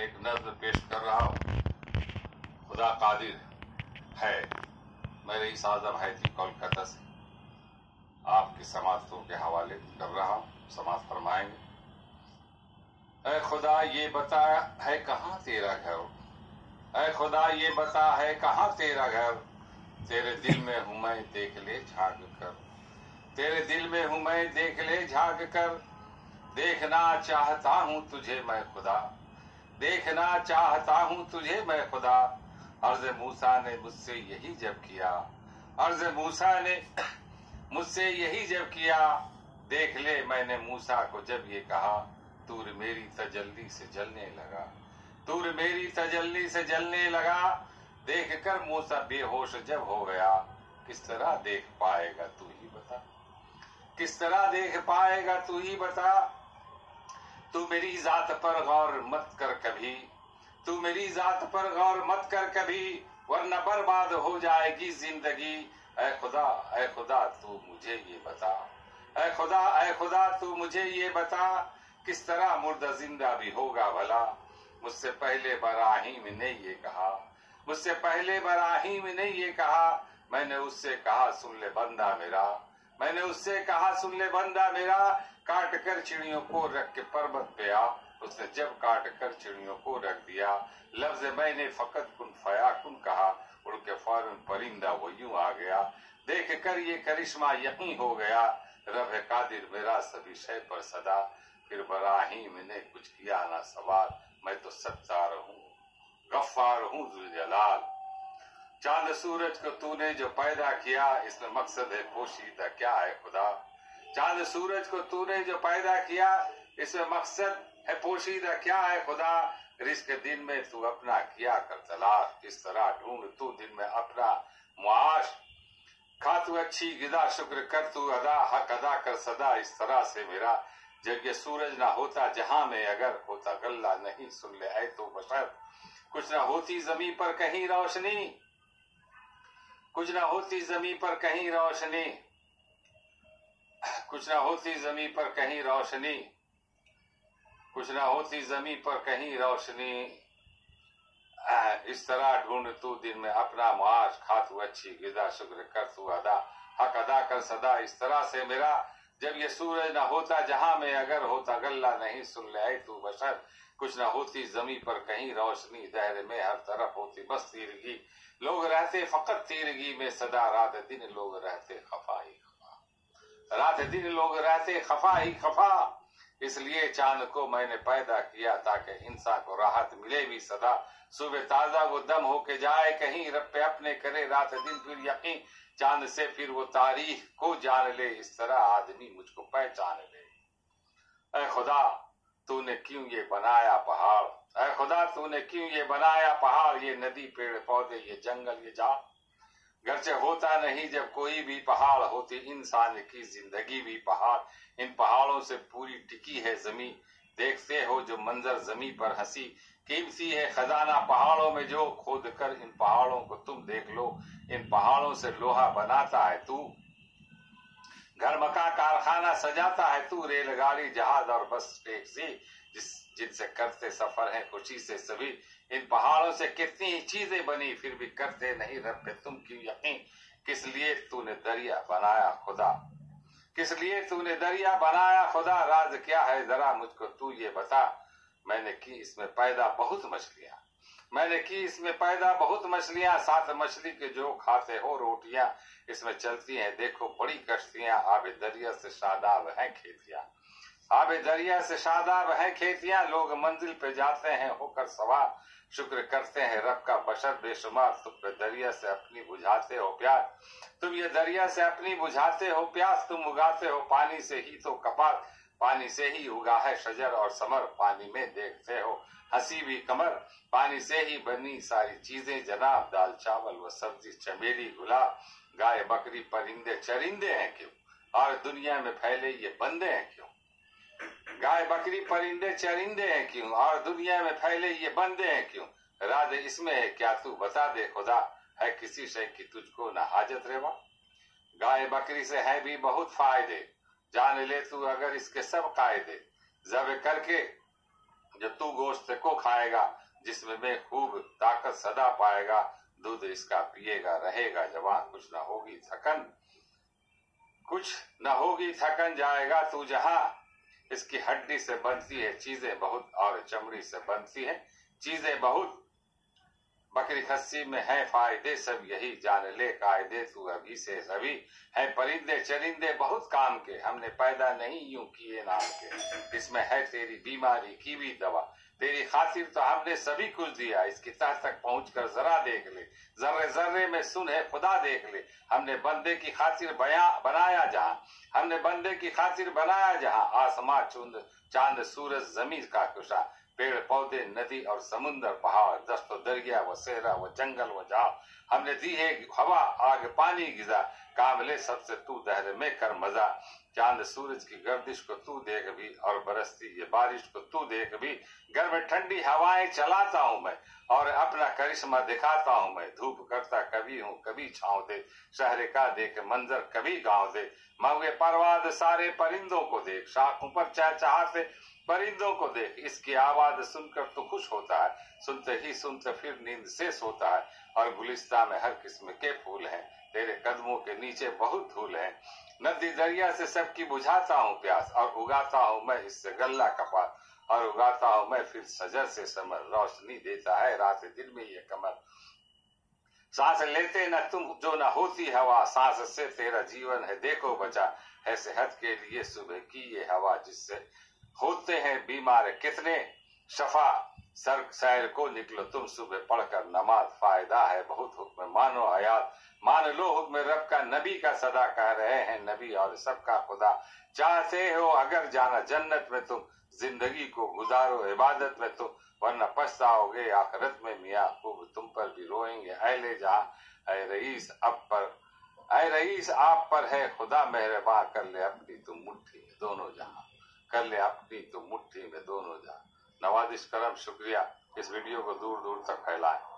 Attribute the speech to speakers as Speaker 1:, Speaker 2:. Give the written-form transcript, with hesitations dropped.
Speaker 1: एक नज़्म पेश कर रहा हूँ। खुदा कादिर है। मैं रईस आज़म हैती कोलकाता से आपकी समाअतों के हवाले कर रहा हूँ, समाअत फरमाएंगे। ऐ खुदा ये बता है कहाँ तेरा घर, ऐ खुदा ये बता है कहाँ तेरा घर, तेरे दिल में हूँ मैं देख ले झांक कर, तेरे दिल में हूँ मैं देख ले झांक कर, देखना चाहता हूँ तुझे मैं खुदा, देखना चाहता हूँ तुझे मैं खुदा। अर्ज़ मूसा ने मुझसे यही जब किया, अर्ज़ मूसा ने मुझसे यही जब किया, देख ले मैंने मूसा को जब ये कहा, तूर मेरी तजल्ली से जलने लगा, तूर मेरी तजल्ली से जलने लगा। देख कर मूसा बेहोश जब हो गया, किस तरह देख पाएगा तू ही बता, किस तरह देख पाएगा तू ही बता। तू मेरी जात पर गौर मत कर कभी, तू मेरी जात पर गौर मत कर कभी, वरना बर्बाद हो जाएगी जिंदगी। ऐ खुदा तू मुझे ये बता, ऐ खुदा तू मुझे ये बता, किस तरह मुर्दा जिंदा भी होगा भला। मुझसे पहले इब्राहीम ने ये कहा, मुझसे पहले इब्राहीम ने ये कहा, मैंने उससे कहा सुन ले बंदा मेरा, मैंने उससे कहा सुन ले बंदा मेरा, काट कर चिड़ियों को रख के पर्वत पे आ। उसने जब काट कर चिड़ियों को रख दिया, लफ्ज मैंने फकत कुन फयाकुन कहा, उड़ के फौरन परिंदा वो यूं आ गया। देख कर ये करिश्मा यकीन हो गया, रब है कादिर मेरा सभी शय पर सदा। फिर इब्राहीम ने कुछ किया ना सवाल, मैं तो सत्तार हूँ गफ्फार हूँ ज़ुल जलाल। चांद सूरज को तूने जो पैदा किया, इसमें मकसद है पोशीदा क्या है खुदा। चांद सूरज को तूने जो पैदा किया, इसमें मकसद है पोशीदा क्या है खुदा। रिस्क दिन में तू अपना किया कर तलाश, किस तरह ढूंढ तू दिन में अपना मुआश। खा तू अच्छी गिदा शुक्र कर तू अदा, हक अदा कर सदा इस तरह से मेरा। जब ये सूरज ना होता जहां में अगर, होता गल्ला नहीं सुन ले ऐ तो बशर। कुछ ना होती जमीन पर कहीं रोशनी, कुछ ना होती जमीन पर कहीं रोशनी, कुछ ना होती जमीन पर कहीं रोशनी, कुछ ना होती जमीन पर कहीं रोशनी। इस तरह ढूंढ तू दिन में अपना मुआश, खा तू अच्छी गिदा शुक्र कर तू अदा, हक अदा कर सदा इस तरह से मेरा। जब ये सूरज ना होता जहां में अगर, होता गल्ला नहीं सुन ले ऐ तू बशर। कुछ ना होती जमीन पर कहीं रोशनी, दहर में हर तरफ होती बस तीरगी। लोग रहते फकत तीरगी में सदा, रात दिन लोग रहते खफा ही खफा, रात दिन लोग रहते खफा ही खफा। इसलिए चांद को मैंने पैदा किया ताकि इंसान को राहत मिले भी सदा। सुबह ताजा वो दम होके जाए कहीं, रब पे अपने करे रात दिन फिर यकीन। चांद से फिर वो तारीख को जान ले, इस तरह आदमी मुझको पहचान ले। ऐ खुदा तूने क्यों ये बनाया पहाड़, ऐ खुदा तूने क्यों ये बनाया पहाड़। ये नदी पेड़ पौधे ये जंगल ये झाड़, गरचे होता नहीं जब कोई भी पहाड़, होती इंसान की जिंदगी भी पहाड़। इन पहाड़ों से पूरी टिकी है जमी, देखते हो जो मंजर जमी पर हंसी। कीमती है खजाना पहाड़ों में जो, खोद कर इन पहाड़ों को तुम देख लो। इन पहाड़ों से लोहा बनाता है तू, घर मकान कारखाना सजाता है तू। रेलगाड़ी जहाज और बस टैक्सी जिनसे करते सफर है खुशी से सभी। इन पहाड़ों से कितनी ही चीजें बनी, फिर भी करते नहीं रब पे तुम क्यों यकीन। किस लिए तूने दरिया बनाया खुदा, किस लिए तूने दरिया बनाया खुदा। राज क्या है जरा मुझको तू ये बता। मैंने की इसमें पैदा बहुत मछलियां, मैंने की इसमें पैदा बहुत मछलियां। साथ मछली के जो खाते हो रोटियां, इसमें चलती हैं देखो बड़ी कश्तियां। आबे दरिया से शादाब है खेतियां, आबे दरिया से शादाब है खेतियां। लोग मंजिल पे जाते हैं होकर सवार, शुक्र करते हैं रब का बशर बेशुमार। तुम पे दरिया से अपनी बुझाते हो प्यास, तुम ये दरिया से अपनी बुझाते हो प्यास। तुम उगाते हो पानी से ही तो कपास, पानी से ही उगा है शजर और समर। पानी में देखते हो हंसी भी कमर, पानी से ही बनी सारी चीजें जनाब। दाल चावल व सब्जी चमेली गुलाब, गाय बकरी परिंदे चरिंदे हैं क्यों, और दुनिया में फैले ये बंदे हैं क्यों। गाय बकरी परिंदे चरिंदे हैं क्यों, और दुनिया में फैले ये बंदे हैं क्यों। राज इसमें है क्या तू बता दे खुदा, है किसी शय की तुझको न हाजत रेवा। गाय बकरी से है भी बहुत फायदे, जान ले तू अगर इसके सब कायदे। जब करके जो तू गोश्त को खाएगा, जिसमें मैं खूब ताकत सदा पाएगा, दूध इसका पिएगा रहेगा जवान, कुछ न होगी थकन, जाएगा तू जहां। इसकी हड्डी से बनती है चीजें बहुत और चमड़ी से बनती है चीजें बहुत, बकरी खस्सी में है फायदे सब यही जान ले कायदे, तू अभी से सभी है परिंदे चरिंदे बहुत काम के, हमने पैदा नहीं यूं किए नाम के, इसमें है तेरी बीमारी की भी दवा, तेरी खातिर तो हमने सभी कुछ दिया, इसकी तह तक पहुंचकर जरा देख ले, जर्रे जर्रे में सुन है खुदा देख ले, हमने बंदे की खातिर बनाया जहां, आसमां चांद सूरज जमीन का कुशा, पेड़ पौधे नदी और समुन्द्र पहाड़, दस्त दरिया व सहरा व जंगल व झाड़, हमने दी है हवा आग पानी गिजा, काम ले सबसे तू दहर में कर मजा, चांद सूरज की गर्दिश को तू देख भी और बरसती ये बारिश को तू देख भी, घर में ठंडी हवाएं चलाता हूं मैं और अपना करिश्मा दिखाता हूं मैं, धूप करता कभी हूं कभी छांव दे, शहर का देख मंजर कभी गांव दे, महुए परवाद सारे परिंदों को देख, शाखों पर चहचहाते परिंदों को देख, इसकी आवाज सुनकर तो खुश होता है, सुनते फिर नींद से सोता है, और गुलिस्तान में हर किस्म के फूल हैं, तेरे कदमों के नीचे बहुत धूल है, नदी दरिया से सबकी बुझाता हूँ प्यास, और उगाता हूँ मैं इससे गल्ला कपास, और उगाता हूँ मैं फिर सजर से समर, रोशनी देता है रात दिन में ये कमर, सांस लेते न तुम जो न होती हवा, सांस से तेरा जीवन है देखो बचा, है सेहत के लिए सुबह की ये हवा, जिससे होते हैं बीमार कितने शफा, सैर को निकलो तुम सुबह पढ़कर नमाज, फायदा है बहुत हुक्म मानो हयात, मान लो हुक्म रब का नबी का सदा, कह रहे हैं नबी और सबका खुदा, चाहते हो अगर जाना जन्नत में तुम, जिंदगी को गुजारो इबादत में तुम, वरना पछताओगे आखिरत में मियाँ, खूब तुम पर भी रोएंगे अहले जहां, ऐ रईस आप पर है खुदा मेहरबान, कर ले अपनी तुम मुट्ठी में दोनों जहां, कर ले अपनी तुम मुट्ठी में दोनों जहां। नवाजिश करम शुक्रिया, इस वीडियो को दूर दूर तक फैलाएं।